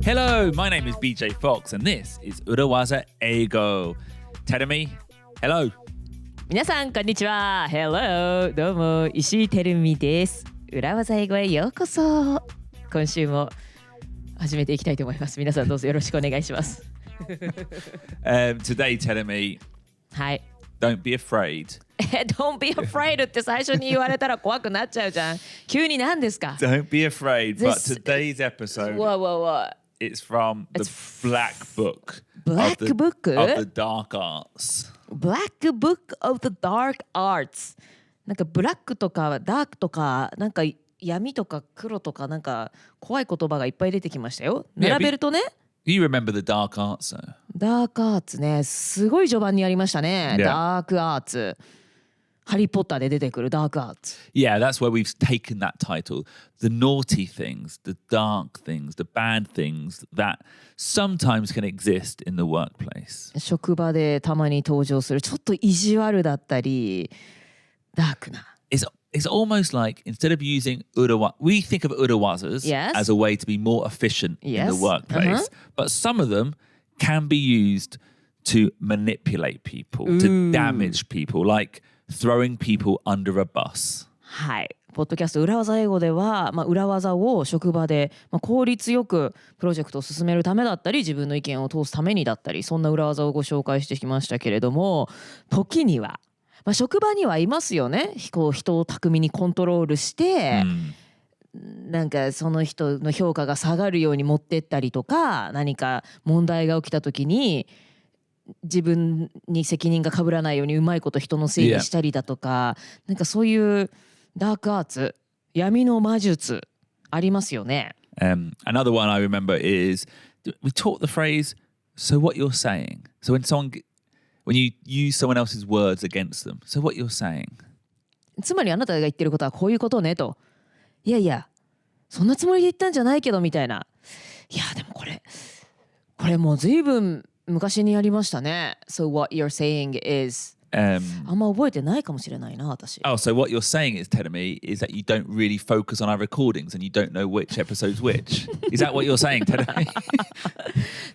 Hello, my name is BJ Fox and this is 裏技英語。Tell me, hello. 皆さんこんにちは。Hello、どうも石井てるみです。裏技英語へようこそ。今週も始めていきたいと思います。皆さんどうぞよろしくお願いします。Today, tell me, はい。don't be afraid. Don't be afraid って最初に言われたら怖くなっちゃうじゃん。急に何ですか Don't be afraid, but today's episode, What? it's from the Black Book. Black Book? Of the Dark Arts. Black Book of the Dark Arts なんかブラックとかダークとかなんか闇とか黒とかなんか怖い言葉がいっぱい出てきましたよ。並べるとね。You remember the Dark Arts, though? ダークアーツね、すごい序盤にありましたね。Yeah. ダークアーツ。ハリーポッターで出てくるダークアーツ。Yeah, that's where we've taken that title. The naughty things, the dark things, the bad things that sometimes can exist in the workplace. 職場でたまに登場するちょっと意地悪だったりダークな。It's almost like instead of using urawa, we think of urawazas Yes. as a way to be more efficient in the Yes. workplace. But some of them can be used to manipulate people, to damage people, like throwing people under a bus. はい。ポッドキャスト裏技英語では、裏技を職場で、効率よくプロジェクトを進めるためだったり自分の意見を通すためにだったりそんな裏技をご紹介してきましたけれども、時には、職場にはいますよね。こう人を巧みにコントロールして、なんかその人の評価が下がるように持ってったりとか、何か問題が起きた時に自分に責任が被らないようにうまいこと人のせいにしたりだとか、なんかそういうダークアーツ、闇の魔術ありますよね。Another one I remember is we taught the phrase, so what you're saying. So when you use someone else's words against them, so what you're saying. つまりあなたが言ってることはこういうことねと。いやいや、そんなつもりで言ったんじゃないけどみたいな。いやでもこれもう随分昔にやりましたね。So what you're saying is、あんま覚えてないかもしれないな私。Oh, so what you're saying is telling me is that you don't really focus on our recordings and you don't know which episode's which. Is that what you're saying, telling me?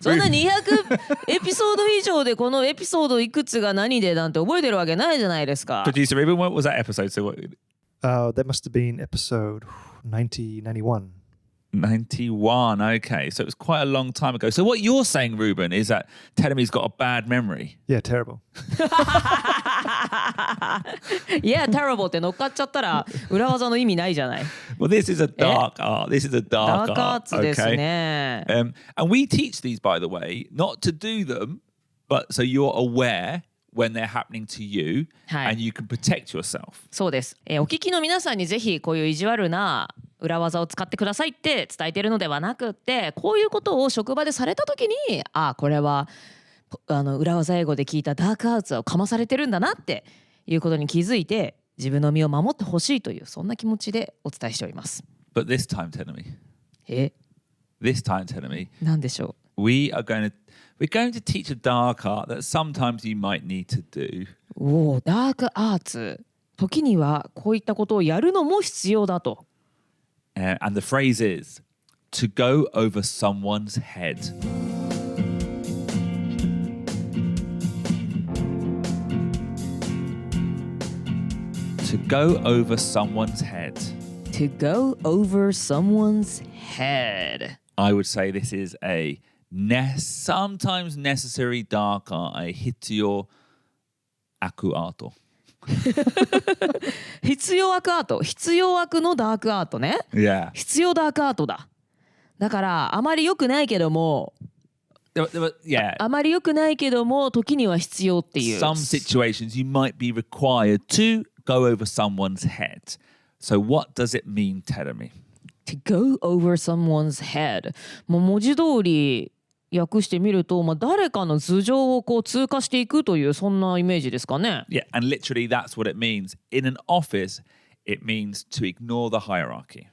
そんな200エピソード以上でこのエピソードいくつが何でなんて覚えてるわけないじゃないですか。Producer Ruben, what was that episode? So what? That must have been episode 91. 91, okay. So it was quite a long time ago. So what you're saying, Ruben, is that Telemi's got a bad memory. Yeah, terrible. Yeah, terrible って乗っかっちゃったら裏技の意味ないじゃない。Well, this is a dark art. This is a dark art. ダークアーツですね。And we teach these, by the way, not to do them, but so you're aware when they're happening to you、and you can protect yourself. そうです、お聞きの皆さんにぜひこういう意地悪な裏技を使ってくださいって伝えているのではなくって、こういうことを職場でされた時にこれは裏技英語で聞いたダークアーツをかまされてるんだなっていうことに気づいて自分の身を守ってほしいというそんな気持ちでお伝えしております。 But this time, Telemi. This time, Telemi. 何でしょう。We're going to teach a dark art that sometimes you might need to do. ダークアーツ。時にはこういったことをやるのも必要だと。And the phrase is to go over someone's head. To go over someone's head. To go over someone's head. I would say this is a sometimes necessary dark art, a 必要悪アート。必要悪アート、必要悪のダークアートね。Yeah. 必要ダークアートだ。だからあまり良くないけども、yeah. あまり良くないけども時には必要っていう。Some situations you might be required to go over someone's head. So what does it mean, Teremi? To go over someone's head. もう文字通り訳してみると、誰かの頭上をこう通過していくというそんなイメージですかね。Yeah, and literally that's what it means. In an office, it means to ignore the hierarchy.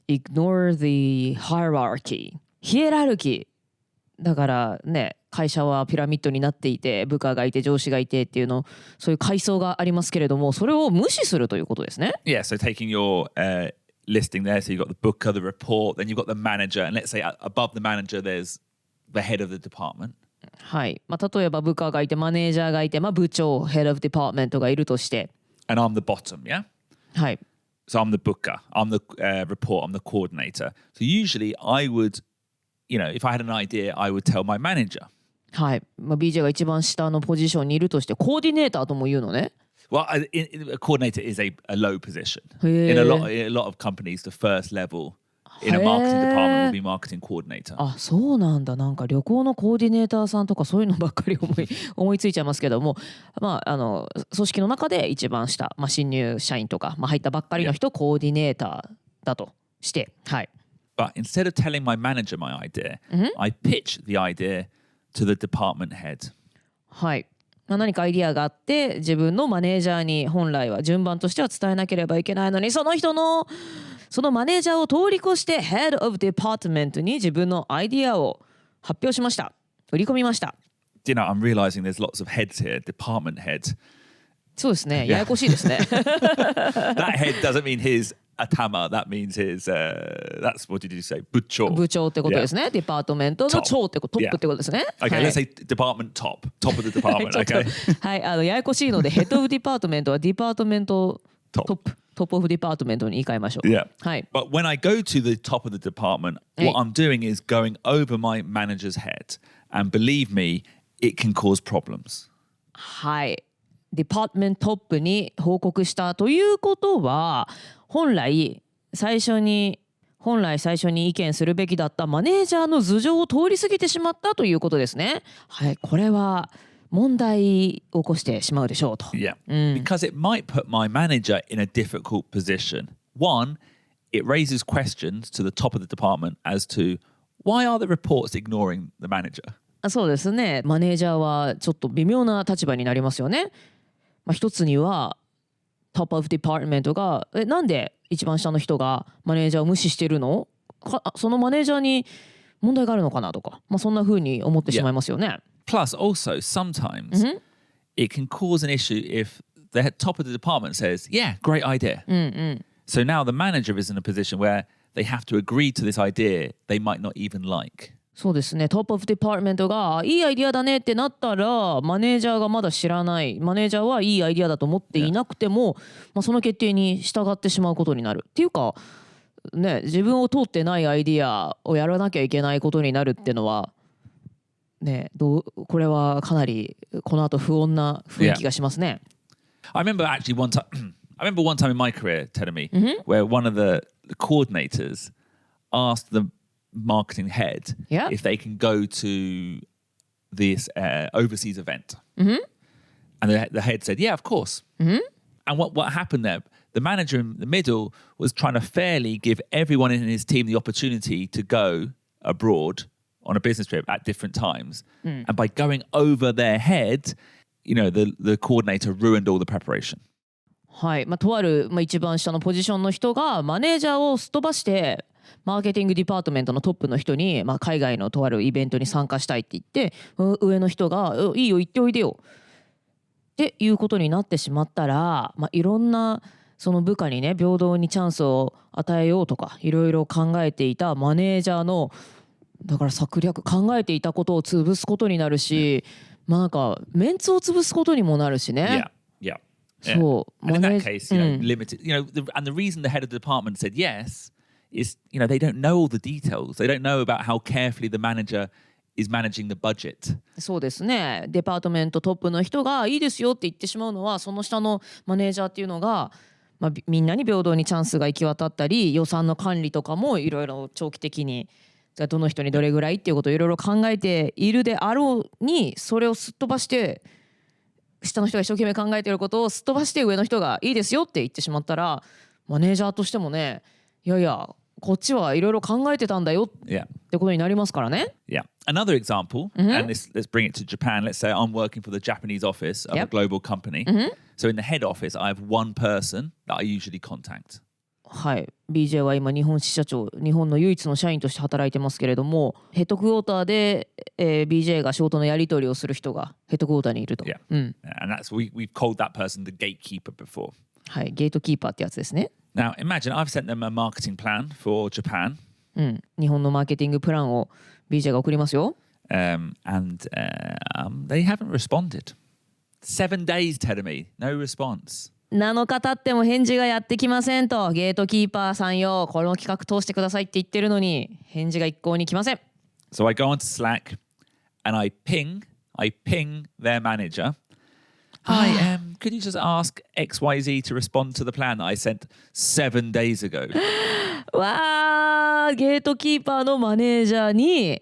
Ignore the hierarchy. ヒエラルキー。だからね、会社はピラミッドになっていて、部下がいて上司がいてっていうの、そういう階層がありますけれども、それを無視するということですね。Yeah, so taking your listing there. So you've got the booker, the report, then you've got the manager, and let's say above the manager there's the head of the department. はい。例えば部下がいてマネージャーがいて、部長 Head of Department がいるとして、And I'm the bottom, yeah? はい。So I'm the booker, I'm the report, I'm the coordinator. So usually I would, if I had an idea, I would tell my manager. はい。BJ が一番下のポジションにいるとして、コーディネーターとも言うのね。Well, a coordinator is a low position. へー。In a lot of companies, the first level in a marketing department will be marketing coordinator. あ、そうなんだ。なんか旅行のコーディネーターさんとかそういうのばっかり思いついちゃいますけども、組織の中で一番下、新入社員とか、入ったばっかりの人、コーディネーターだとして、はい。But instead of telling my manager my idea, I pitch the idea to the department head. はい。何かアイディアがあって自分のマネージャーに本来は順番としては伝えなければいけないのに、そのマネージャーを通り越して Head of Department に自分のアイディアを発表しました。売り込みました。I'm realizing there's lots of heads here, department head. そうですね。ややこしいですね。That head doesn't mean his atama, that means his, that's what did you say? 部長ってことですね。デパートメントの長ってこと、トップってことですね。Okay, let's say department top of the department, okay? はい、ややこしいので、Head of Department はデパートメントトップ。トップオブデパートメントに言い換えましょう。Yeah. はい。But when I go to the top of the department, what I'm doing is going over my manager's head. And believe me, it can cause problems. はい。デパートメントトップに報告したということは、本来最初に意見するべきだったマネージャーの頭上を通り過ぎてしまったということですね。はい。これは問題を起こしてしまうでしょうと。Yeah, because it might put my manager in a difficult position. One, it raises questions to the top of the department as to why are the reports ignoring the manager? そうですね。マネージャーはちょっと微妙な立場になりますよね。一つにはトップオブデパートメントがなんで一番下の人がマネージャーを無視してるの？そのマネージャーに問題があるのかなとか、そんな風に思ってしまいますよね。Plus, also, sometimes it can cause an issue if the top of the department says, yeah, great idea. So now the manager is in a position where they have to agree to this idea they might not even like. そうですね。トップオブデパートメントがいいアイディアだねってなったら、マネージャーがまだ知らない、マネージャーはいいアイディアだと思っていなくても、その決定に従ってしまうことになる。っていうか、ね、自分を通ってないアイディアをやらなきゃいけないことになるっていうのは、ね、これはかなりこの後不穏な雰囲気がしますね。I remember actually one time in my career, telling me, where one of the coordinators asked the marketing head if they can go to this overseas event. And the head said, yeah, of course. And what happened there, the manager in the middle was trying to fairly give everyone in his team the opportunity to go abroad on a business trip at different times. And by going over their head, the coordinator ruined all the preparation. はい。とある、一番下のポジションの人がマネージャーをすっ飛ばしてマーケティングディパートメントのトップの人に、海外のとあるイベントに参加したいって言って、上の人がいいよ行っておいでよっていうことになってしまったら、いろんなその部下にね平等にチャンスを与えようとかいろいろ考えていたマネージャーのだから策略考えていたことを潰すことになるし、なんかメンツを潰すことにもなるしね。Yeah. そう。And in that case, limited. And the reason the head of the department said yes is, they don't know all the details. They don't know about how carefully the manager is managing the budget. そうですね。デパートメントトップの人がいいですよって言ってしまうのは、その下のマネージャーっていうのが、みんなに平等にチャンスが行き渡ったり、予算の管理とかもいろいろ長期的にどの人にどれぐらいっていうことをいろいろ考えているであろうに、それをすっ飛ばして下の人が一生懸命考えていることをすっ飛ばして上の人がいいですよって言ってしまったら、マネージャーとしてもね、いやいやこっちはいろいろ考えてたんだよってことになりますからね。Yeah. Another example, and let's bring it to Japan. Let's say I'm working for the Japanese office of a global company. So in the head office, I have one person that I usually contact. はい、BJ は今日本支社長、日本の唯一の社員として働いてますけれども、ヘッドクォーターで、BJ が仕事のやり取りをする人がヘッドクォーターにいると。Yeah. And we've called that person the gatekeeper before. はい、ゲートキーパーってやつですね。Now, imagine I've sent them a marketing plan for Japan. 日本のマーケティングプランを BJ が送りますよ。And they haven't responded. 7 days telling me, no response. 7日経っても返事がやってきませんと、ゲートキーパーさんよ、この企画通してくださいって言ってるのに、返事が一向に来ません。So I go onto Slack and I ping their manager. Hi, could you just ask XYZ to respond to the plan that I sent 7 days ago? わー、ゲートキーパーのマネージャーに、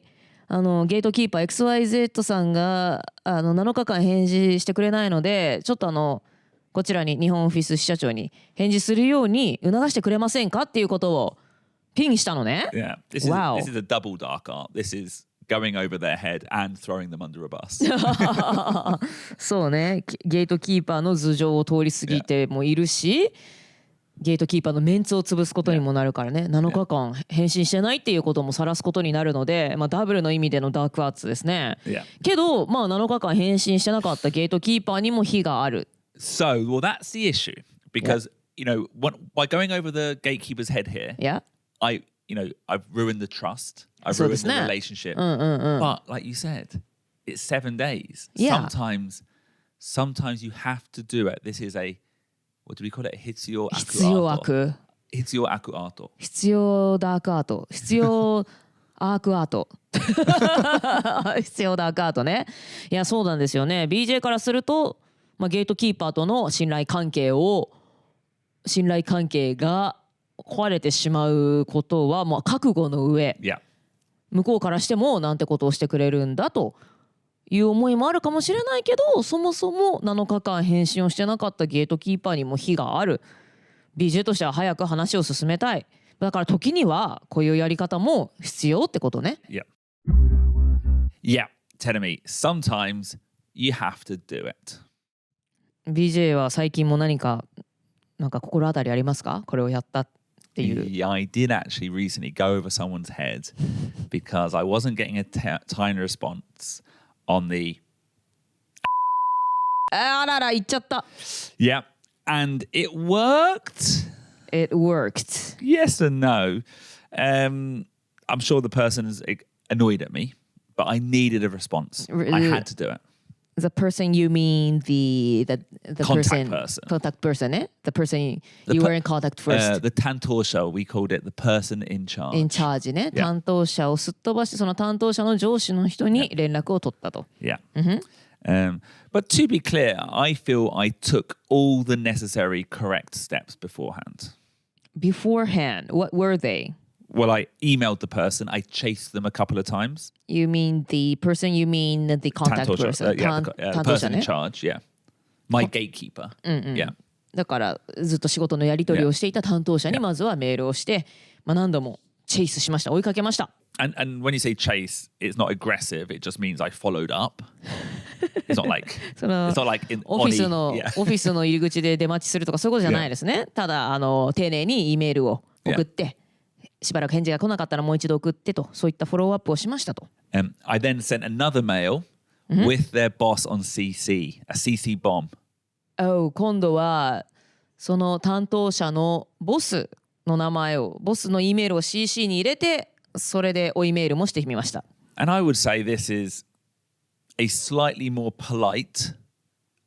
ゲートキーパー XYZ さんが7日間返事してくれないので、ちょっとこちらに日本オフィス支社長に返事するように促してくれませんかっていうことをピンしたのね。Yeah, this is a double dark art. This is going over their head and throwing them under a bus. そうね、ゲートキーパーの頭上を通り過ぎてもいるし、ゲートキーパーのメンツを潰すことにもなるからね、7日間返信してないっていうことも晒すことになるので、ダブルの意味でのダークアーツですね。けど、7日間返信してなかったゲートキーパーにも非がある。So, well, that's the issue. Because, by going over the gatekeeper's head here, I've ruined the trust. I've ruined the relationship. But, like you said, it's 7 days. Sometimes you have to do it. This is what do we call it? 必要悪アート。必要悪アート。必要ダークアート。必要アークアート。必要ダークアートね。いや、そうなんですよね。BJ からすると、ゲートキーパーとの信頼関係が壊れてしまうことは覚悟の上、向こうからしてもなんてことをしてくれるんだという思いもあるかもしれないけど、そもそも7日間返信をしてなかったゲートキーパーにも非がある。 BJ としては早く話を進めたい。だから時にはこういうやり方も必要ってことね。Yeah, telling me sometimes you have to do it. BJ は最近もなんか心当たりありますか？これをやったっていう。Yeah, I did actually recently go over someone's head because I wasn't getting a timely response on the あらら言っちゃった。Yeah, and it worked. It worked. Yes and no. I'm sure the person is annoyed at me, but I needed a response. I had to do it. The person you mean the contact person ね。The person you were in contact first. The 担当者 we called it the person in charge. In charge ね。担当者をすっ飛ばしてその担当者の上司の人に連絡を取ったと。Yeah. But to be clear, I feel I took all the necessary correct steps beforehand. Beforehand, what were they? Well, I emailed the person. I chased them a couple of times. You mean the person? You mean the contact person? The person in charge, yeah. My gatekeeper. Yeah. だからずっと仕事のやり取りをしていた担当者にまずはメールをして、何度もチェイスしました。追いかけました。And when you say chase, it's not aggressive. It just means I followed up. It's not like it's not like in オフィスの入り口で出待ちするとかそういうことじゃないですね。ただ丁寧に E メールを送って、しばらく返事が来なかったらもう一度送ってと、そういったフォローアップをしましたと。I then sent another mail with their boss on CC, a CC bomb. 今度はその担当者のボスの名前を、ボスの E メールを CC に入れて、それで追いメールもしてみました。And I would say this is a slightly more polite,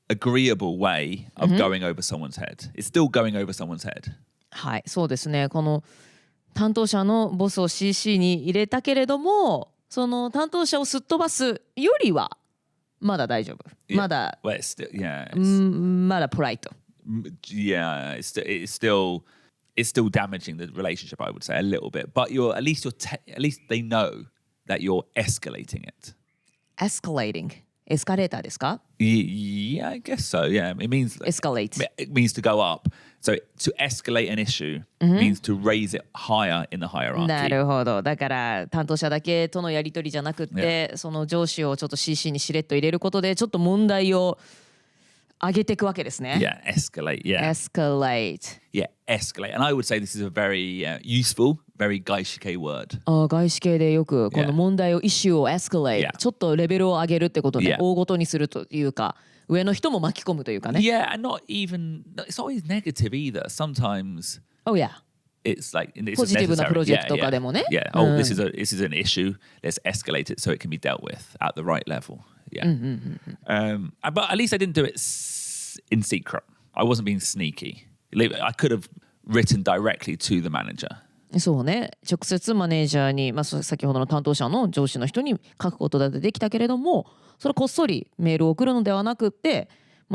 agreeable way of going over someone's head. It's still going over someone's head. はい、そうですね。この担当者のボスを CC に入れたけれども、その担当者をすっ飛ばすよりはまだ大丈夫。まだ、まだポライト。Yeah, it's still damaging the relationship, I would say, a little bit. But at least they know that you're escalating it. Escalating. エスカレーターですか？ Yeah, I guess so. Yeah, it means escalate. It means to go up. So to escalate an issue means to raise it higher in the hierarchy. なるほど。だから担当者だけとのやり取りじゃなくて、その上司をちょっと CC にしれっと入れることでちょっと問題を上げていくわけですね。Yeah, escalate. Yeah. Escalate. Yeah, escalate. And I would say this is a very useful, very 外資系 word. 外資系でよくこの問題を、イシューを escalate、ちょっとレベルを上げるってことで、大ごとにするというか、上の人も巻き込むというかね。Yeah, and it's not always negative either. Sometimes Oh yeah. It's like it's ポジティブなプロジェクトとかでもね。Yeah. Oh, this is an issue. Let's escalate it so it can be dealt with at the right level. Yeah. But at least I didn't do it in secret. I wasn't being sneaky. I could have written directly to the manager. そうね、直接マネージャーに、先ほどの担当者の上司の人に書くことだってできたけれども、それこっそりメールを送るのではなくって、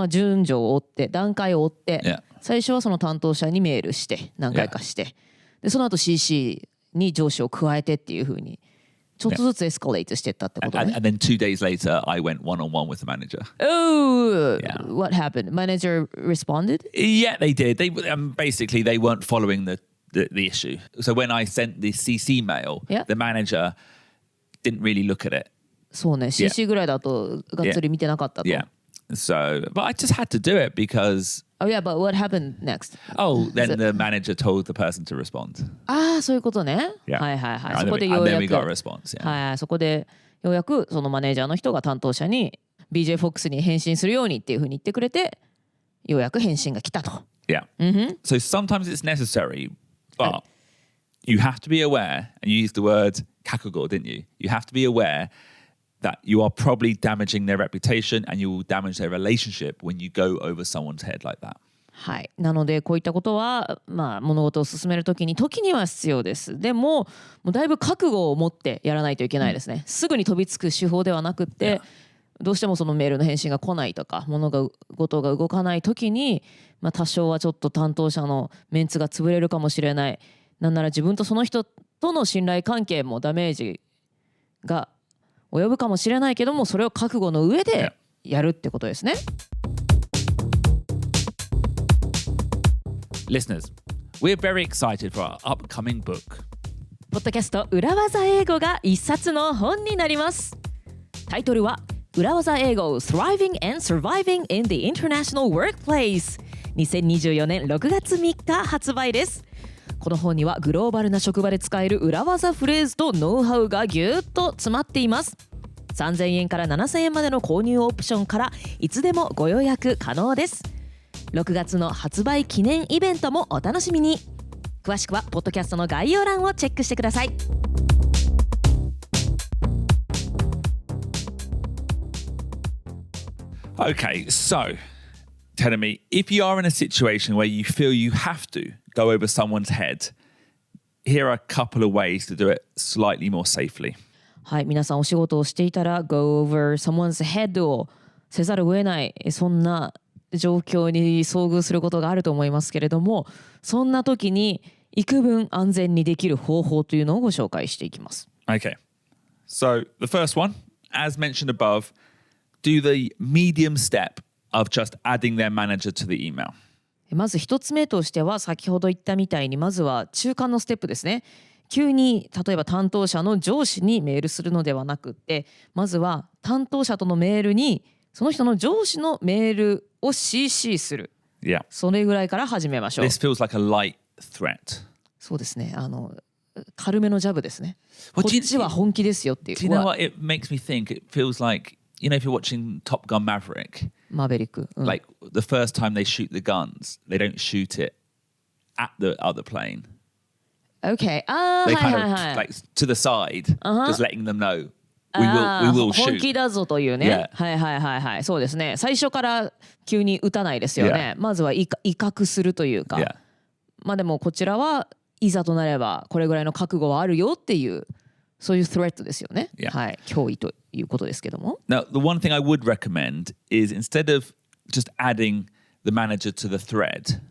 順序を追って段階を追って、最初はその担当者にメールして何回かして、でその後 CC に上司を加えてっていう風にちょっとずつエスカレートしていったってことね。And then 2 days later, I went one-on-one with the manager. Oh, what happened? Manager responded? Yeah, they did. Basically, they weren't following the issue. So when I sent the CC mail, the manager didn't really look at it. そうね、CC ぐらいだとがっつり見てなかったと。Yeah. So, but I just had to do it because. Oh yeah, but what happened next? Oh, then the manager told the person to respond. そういうことね。はいはいはい。そこでようやく。And then we got a response. Yeah. はい、そこでようやくそのマネージャーの人が担当者に BJ フォックスに返信するようにっていうふうに言ってくれて、ようやく返信が来たと。Yeah. So sometimes it's necessary, but you have to be aware, and you used the word 覚悟, didn't you? You have to be aware that you are probably damaging their reputation and you will damage their relationship when you go over someone's head like that. はい、なのでこういったことは、物事を進める時には必要です。でも、もうだいぶ覚悟を持ってやらないといけないですね。すぐに飛びつく手法ではなくって、どうしてもそのメールの返信が来ないとか、物事が動かない時に、多少はちょっと担当者のメンツが潰れるかもしれない。なんなら自分とその人との信頼関係もダメージが及ぶかもしれないけども、それを覚悟の上でやるってことですね。Listeners, we're very excited for our upcoming book. ポッドキャスト裏技英語が一冊の本になります。タイトルは裏技英語 Thriving and Surviving in the International Workplace 2024年6月3日発売です。この本にはグローバルな職場で使える裏技フレーズとノウハウがぎゅっと詰まっています。3000円から7000円までの購入オプションからいつでもご予約可能です。6月の発売記念イベントもお楽しみに。詳しくはポッドキャストの概要欄をチェックしてください。Okay, so telling me, if you are in a situation where you feel you have to go over someone's head, here are a couple of ways to do it slightly more safely. はい、皆さんお仕事をしていたら go over someone's head をせざるを得ない、そんな状況に遭遇することがあると思いますけれども、そんな時に幾分安全にできる方法というのをご紹介していきます。Okay, so the first one, as mentioned above, do the medium step of just adding their manager to the email. まず一つ目としては先ほど言ったみたいにまずは中間のステップですね。急に例えば担当者の上司にメールするのではなくって、まずは担当者とのメールにその人の上司のメールを CC する。Yeah. それぐらいから始めましょう。This feels like a light threat. そうですね。軽めのジャブですね。こっちは本気ですよっていう。Do you know what it makes me think? It feels like, you know, if you're watching Top Gun Maverick, マーベリック。like the first time they shoot the guns, they don't shoot it at the other plane. Okay. They kind of like to the side, just letting them know we will shoot. 本気だぞというね。はいはいはいはい。そうですね。最初から急に撃たないですよね。まずは威嚇するというか。でもこちらはいざとなればこれぐらいの覚悟はあるよっていうそういうスレットですよね。はい。脅威ということですけども。Now, the one thing I would recommend is instead of just adding the manager to the thread,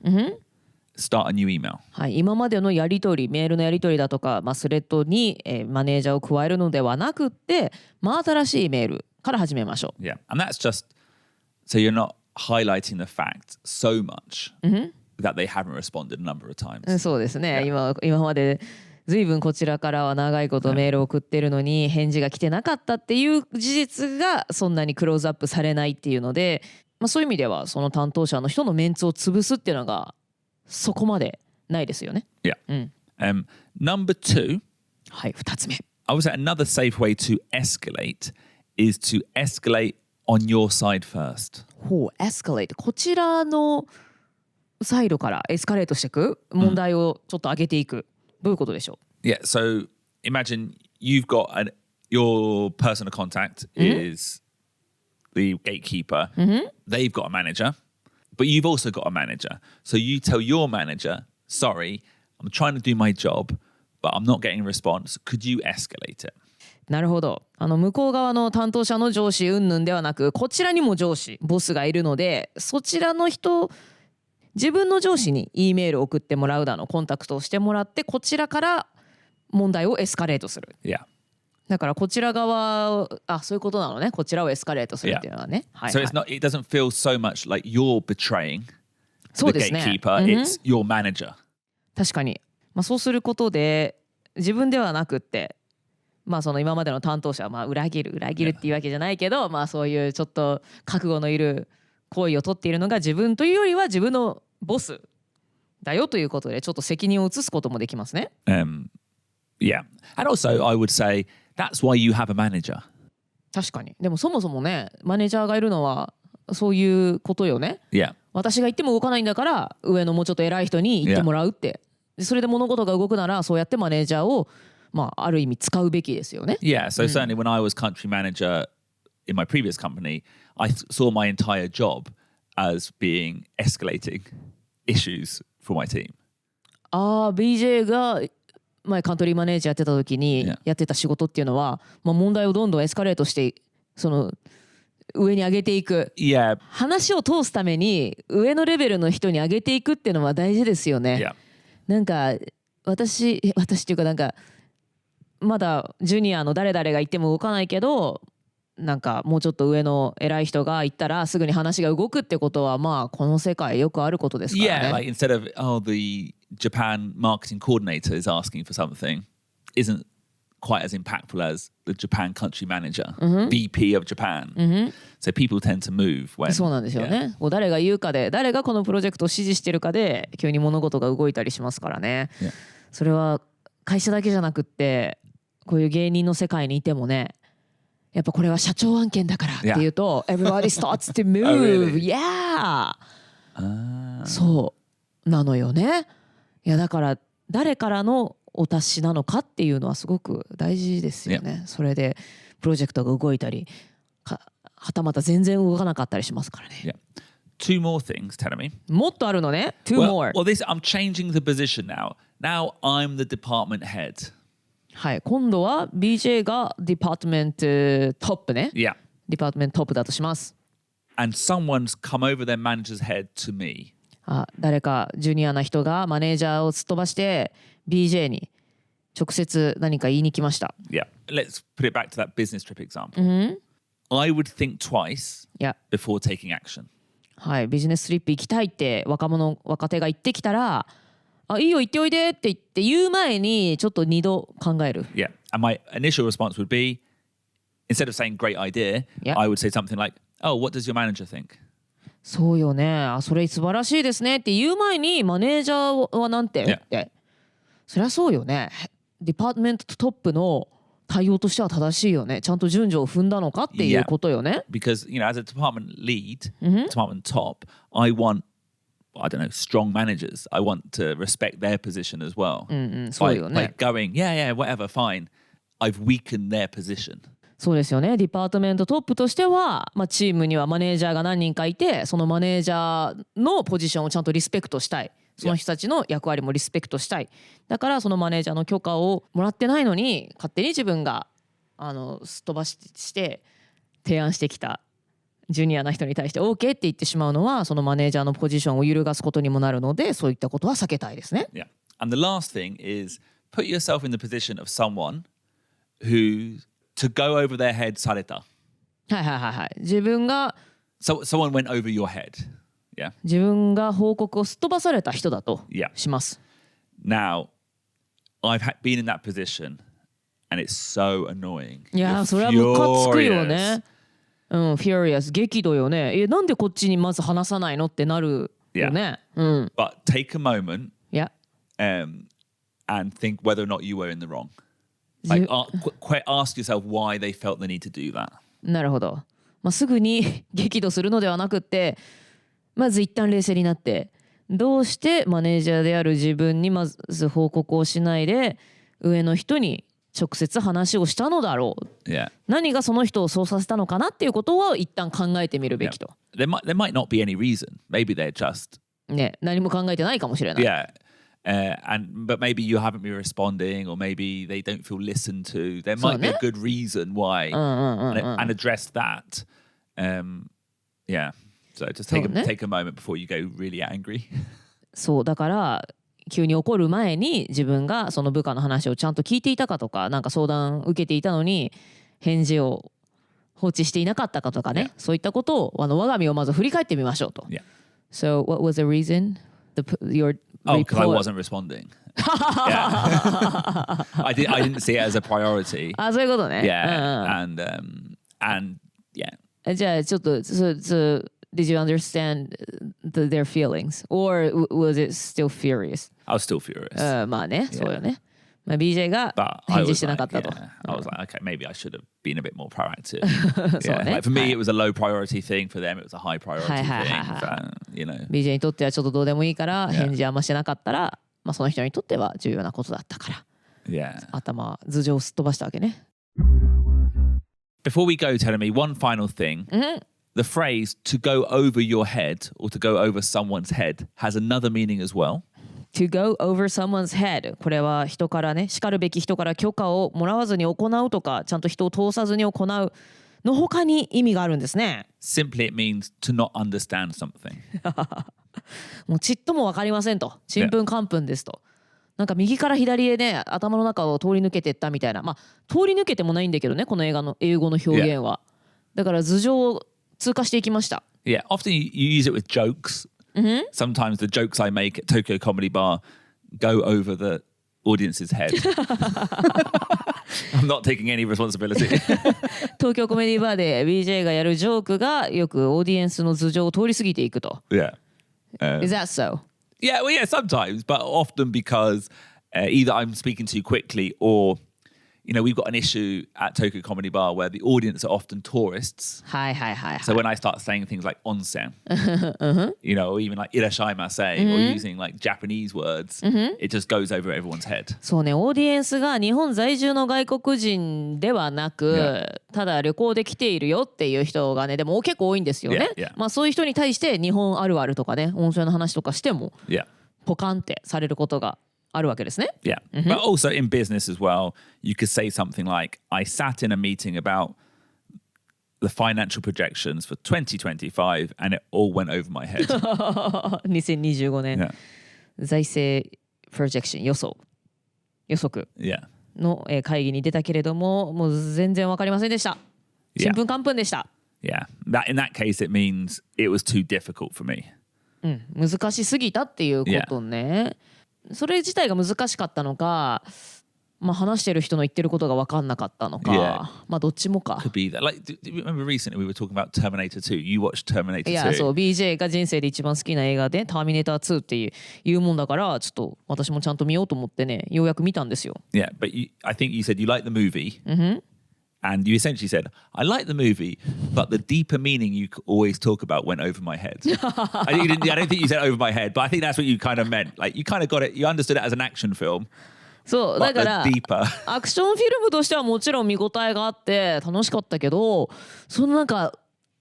start a new email. はい、今までのやり取り、メールのやり取りだとか、スレッドに、マネージャーを加えるのではなくって、新しいメールから始めましょう。Yeah, and that's just so you're not highlighting the fact so much that they haven't responded a number of times. そうですね。今までずいぶんこちらからは長いことメールを送ってるのに返事が来てなかったっていう事実がそんなにクローズアップされないっていうので、そういう意味ではその担当者の人のメンツを潰すっていうのがそこまでないですよね。Yeah. Number 2. はい、2つ目。I would say another safe way to escalate is to escalate on your side first. escalate。こちらのサイドからエスカレートしていく、問題をちょっと上げていく、どういうことでしょう？ Yeah, so imagine you've got your person of contact is the gatekeeper. They've got a manager, but you've also got a manager. So you tell your manager, sorry, I'm trying to do my job, but I'm not getting a response. Could you escalate it? なるほど。向こう側の担当者の上司云々ではなく、こちらにも上司、ボスがいるので、そちらの人、自分の上司に E メールを送ってもらうだの、コンタクトをしてもらって、こちらから問題をエスカレートする。Yeah. だからこちら側、そういうことなのね。こちらをエスカレートするっていうのはね。Yeah. So it doesn't feel so much like you're betraying そう the ですね。gatekeeper. It's your manager. 確かに。そうすることで、自分ではなくって、その今までの担当者は裏切るっていうわけじゃないけど、そういうちょっと覚悟のいる行為を取っているのが自分というよりは自分のボスだよということで、ちょっと責任を移すこともできますね。Yeah. And also, I would say that's why you have a manager. 確かに。でもそもそもね、マネージャーがいるのはそういうことよね。Yeah. 私が言っても動かないんだから、上のもうちょっと偉い人に言ってもらうって。でそれで物事が動くなら、そうやってマネージャーをある意味使うべきですよね。Yeah, so certainly when I was country manager in my previous company, I saw my entire job as being escalating issues for my team. BJ が前カントリーマネージャーやってた時にやってた仕事っていうのは、問題をどんどんエスカレートして、その上に上げていく。Yeah. 話を通すために上のレベルの人に上げていくっていうのは大事ですよね。Yeah. なんか私っていうか、なんかまだジュニアの誰々が言っても動かないけど、なんかもうちょっと上の偉い人が言ったらすぐに話が動くってことは、この世界よくあることですからね。Yeah, like instead of the Japan marketing coordinator is asking for something, isn't quite as impactful as the Japan country manager, VP of Japan. So people tend to move when. そうなんですよね。誰が言うかで、誰がこのプロジェクトを指示してるかで急に物事が動いたりしますからね。Yeah. それは会社だけじゃなくって、こういう芸人の世界にいてもね、やっぱこれは社長案件だからっていうと、everybody starts to move. Oh, really? Yeah. そうなのよね。いやだから誰からのお達しなのかっていうのはすごく大事ですよね。それでプロジェクトが動いたり、はたまた全然動かなかったりしますからね。Yeah. Two more things, tell me. もっとあるのね。Two more. Well, I'm changing the position now. Now I'm the department head. はい、今度は BJ がディパートメントトップね。Yeah. ディパートメントトップだとします。And someone's come over their manager's head to me. 誰かジュニアな人がマネージャーをすっ飛ばして BJ に直接何か言いに来ました。Yeah. Let's put it back to that business trip example. I would think twice before taking action. はい、ビジネストリップ行きたいって若手が言ってきたら、いいよ行っておいでって言う前にちょっと2度考える。Yeah. And my initial response would be, instead of saying great idea, I would say something like, oh, what does your manager think? そうよね。それ素晴らしいですねって言う前にマネージャーはなんてって。そりゃそうよね。ディパートメントトップの対応としては正しいよね。ちゃんと順序を踏んだのかっていうことよね。Because, as a department lead, department top, I don't know, strong managers. I want to respect their position as well. そうよね。Like going, yeah, whatever, fine. I've weakened their position. そうですよね。ディパートメントトップとしては、チームにはマネージャーが何人かいて、そのマネージャーのポジションをちゃんとリスペクトしたい。その人たちの役割もリスペクトしたい。だからそのマネージャーの許可をもらってないのに、勝手に自分がすっ飛ばして提案してきたジュニアな人に対して OK って言ってしまうのは、そのマネージャーのポジションを揺るがすことにもなるので、そういったことは避けたいですね。Yeah. And the last thing is put yourself in the position of someone who to go over their head された。はい。自分が someone went over your head. Yeah. 自分が報告をすっ飛ばされた人だとします。Now, I've been in that position and it's so annoying. いや、それはムカつくよね。furious 激怒よね。なんでこっちにまず話さないのってなるよね。But take a moment and think whether or not you were in the wrong. Like, ask yourself why they felt the need to do that. なるほど。すぐに激怒するのではなくって、まず一旦冷静になって、どうしてマネージャーである自分にまず報告をしないで上の人に直接話をしたのだろう、何がその人をそうさせたのかなっていうことを一旦考えてみるべきと。There might not be any reason. Maybe they're just ね、何も考えてないかもしれない。But maybe you haven't been responding, or maybe they don't feel listened to. There might be a good reason why, and address that. So just take a moment before you go really angry. そうだから急に怒る前に自分がその部下の話をちゃんと聞いていたかとか、なんか相談受けていたのに返事を放置していなかったかとかね、そういったことを我が身をまず振り返ってみましょうと。So what was the reason? Your because I wasn't responding. I didn't see it as a priority. あ、そういうことね。And じゃあちょっとDid you understand their feelings? Or was it still furious? I was still furious. まあね、そうよね。まあ、BJ が返事してなかったと。I was like, okay, maybe I should have been a bit more proactive. Like for me, it was a low priority thing. For them, it was a high priority thing. BJ にとってはちょっとどうでもいいから返事あんましてなかったら、まあその人にとっては重要なことだったから。頭、頭上をすっ飛ばしたわけね。Before we go, tell me one final thing. The phrase to go over your head or to go over someone's head has another meaning as well. To go over someone's head. これは人からね、叱るべき人から許可をもらわずに行うとか、ちゃんと人を通さずに行うの他に意味があるんですね。Simply it means to not understand something. もうちっとも分かりませんと。ちんぷんかんぷんですと。なんか右から左へね、頭の中を通り抜けてったみたいな。まあ通り抜けてもないんだけどね、この英語の表現は。だから頭上を通過していきました。Yeah, often you use it with jokes. Sometimes the jokes I make at Tokyo Comedy Bar go over the audience's head. I'm not taking any responsibility. 東京コメディバーで BJ がやるジョークがよくオーディエンスの頭上を通り過ぎていくと。Is that so? Yeah, sometimes, but often because either I'm speaking too quickly or we've got an issue at Tokyo Comedy Bar where the audience are often tourists. So when I start saying things like onsen, or even like irashaimase, or using like Japanese words, it just goes over everyone's head. そうね、オーディエンスが日本在住の外国人ではなく、ただ旅行で来ているよっていう人がね、でも結構多いんですよね。まあそういう人に対して日本あるあるとかね、温泉の話とかしても、ポカンってされることがあるわけですね。But also in business as well, you could say something like, I sat in a meeting about the financial projections for 2025 and it all went over my head. 2025年、財政プロジェクション予測の会議に出たけれども、もう全然わかりませんでした。ちんぷんかんぷんでした。in that case it means it was too difficult for me. 難しすぎたっていうことね。それ自体が難しかったのか、まあ話してる人の言ってることが分かんなかったのか、まあどっちもか。Could be that. Like, do you remember recently we were talking about Terminator 2? You watched Terminator 2? いや、そう、BJ が人生で一番好きな映画で、ターミネーター2っていうもんだから、ちょっと私もちゃんと見ようと思ってね、ようやく見たんですよ。Yeah, but I think you said you liked the movie.And you essentially said, I like the movie, but the deeper meaning you always talk about went over my head. I don't think you said over my head, but I think that's what you kind of meant. Like, you kind of got it, you understood it as an action film. そう、だからアクションフィルムとしてはもちろん見応えがあって楽しかったけど、そのなんか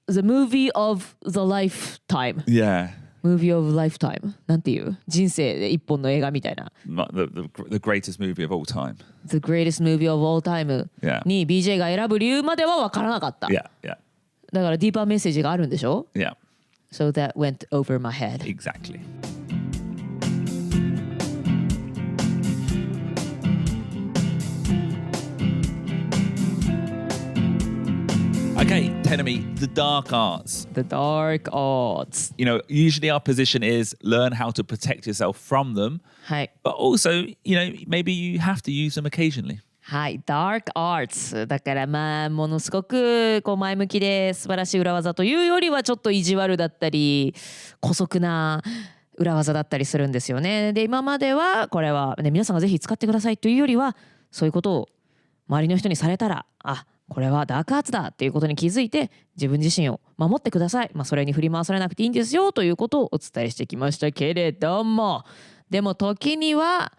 The movie of the lifetime. Yeah.Movie of lifetime なんていう人生で一本の映画みたいな the greatest movie of all time The greatest movie of all time に BJ が選ぶ理由までは分からなかった、だからディーパーメッセージがあるんでしょ、So that went over my head Exactly Okay, tell me, the dark arts. The dark arts. Usually our position is learn how to protect yourself from them. はい。But also, maybe you have to use them occasionally. はい、dark arts だからまあものすごくこう前向きで素晴らしい裏技というよりはちょっと意地悪だったり姑息な裏技だったりするんですよね。で今まではこれはね皆さんがぜひ使ってくださいというよりはそういうことを周りの人にされたらこれはダークアーツだっていうことに気づいて自分自身を守ってください、それに振り回されなくていいんですよということをお伝えしてきましたけれども、でも時には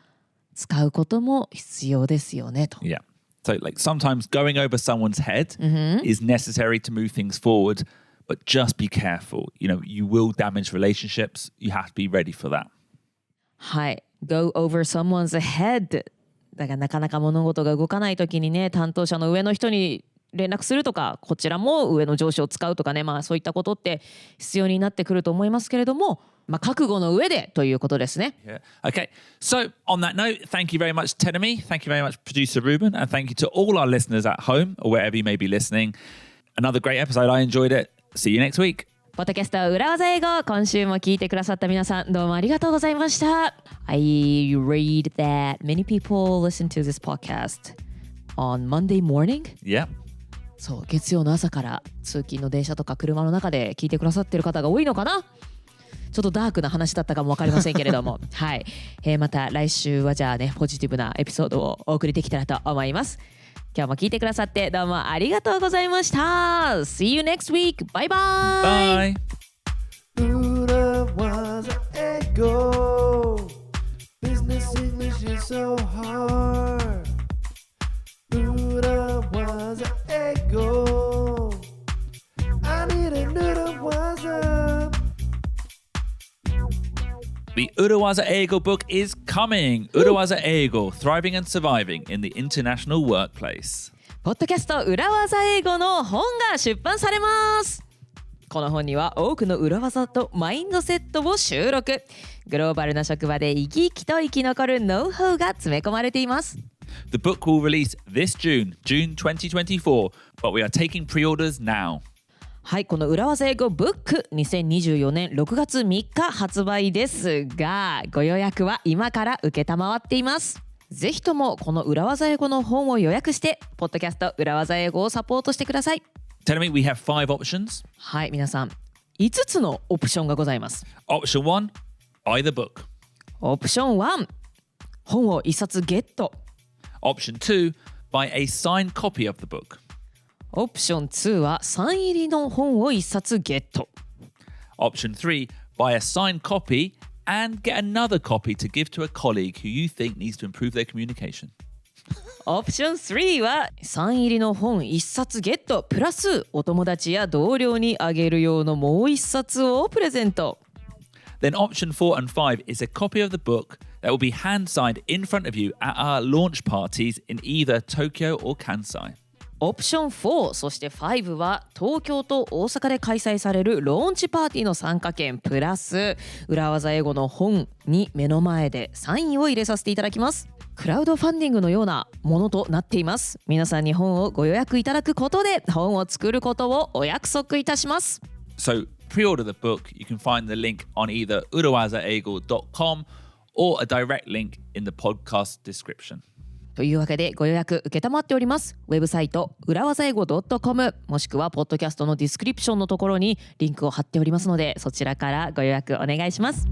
使うことも必要ですよねと。Yeah. So like sometimes going over someone's head is necessary to move things forward, but just be careful. You will damage relationships. You have to be ready for that. はい。Go over someone's head。だからなかなか物事が動かないときにね、担当者の上の人に連絡するとか、こちらも上の上司を使うとかね、そういったことって必要になってくると思いますけれども、覚悟の上でということですね。Yeah. Okay. So on that note, thank you very much, Tenemi. Thank you very much, producer Ruben. And thank you to all our listeners at home or wherever you may be listening. Another great episode. I enjoyed it. See you next week. ポッドキャスト裏技英語、今週も聞いてくださった皆さんどうもありがとうございました。I read that many people listen to this podcast on Monday morning. Yeah. そう、月曜の朝から通勤の電車とか車の中で聞いてくださってる方が多いのかな。ちょっとダークな話だったかも分かりませんけれどもはい、また来週はじゃあね、ポジティブなエピソードをお送りできたらと思います。今日も聞いてくださってどうもありがとうございました。 See you next week. Bye bye. Bye. 裏技英語 Business English is so hard 裏技英語 I need a 裏技The Urawaza Eigo book is coming. Urawaza Eigo, Thriving and Surviving in the International Workplace. ポッドキャスト裏技英語の本が出版されます。この本には多くの裏技とマインドセットを収録。グローバルな職場で生き生きと生き残るノウハウが詰め込まれています。The book will release this June 2024, but we are taking pre-orders now. はい、この裏技英語ブック2024年6月3日発売ですが、ご予約は今から受けたまわっています。ぜひともこの裏技英語の本を予約してポッドキャスト裏技英語をサポートしてください。 Tell me, we have 5 options. はい、皆さん5つのオプションがございます。 Option 1, buy the book. オプション1、本を1冊ゲット。 Option 2, buy a signed copy of the book. オプション2はサイン入りの本を1冊ゲット。 Option 3, buy a signed copy and get another copy to give to a colleague who you think needs to improve their communication. オプション3はサイン入りの本1冊ゲットプラスお友達や同僚にあげる用のもう1冊をプレゼント。 Then option 4 and 5 is a copy of the book that will be hand signed in front of you at our launch parties in either Tokyo or Kansai. オプション4、そして5は東京と大阪で開催されるローンチパーティーの参加券プラス裏技英語の本に目の前でサインを入れさせていただきます。クラウドファンディングのようなものとなっています。皆さんに本をご予約いただくことで本を作ることをお約束いたします。 So pre-order the book. You can find the link on either urawazaeigo.com or a direct link in the podcast description. というわけでご予約受けたまっております。ウェブサイト裏技英語 .com もしくはポッドキャストのディスクリプションのところにリンクを貼っておりますので、そちらからご予約お願いします。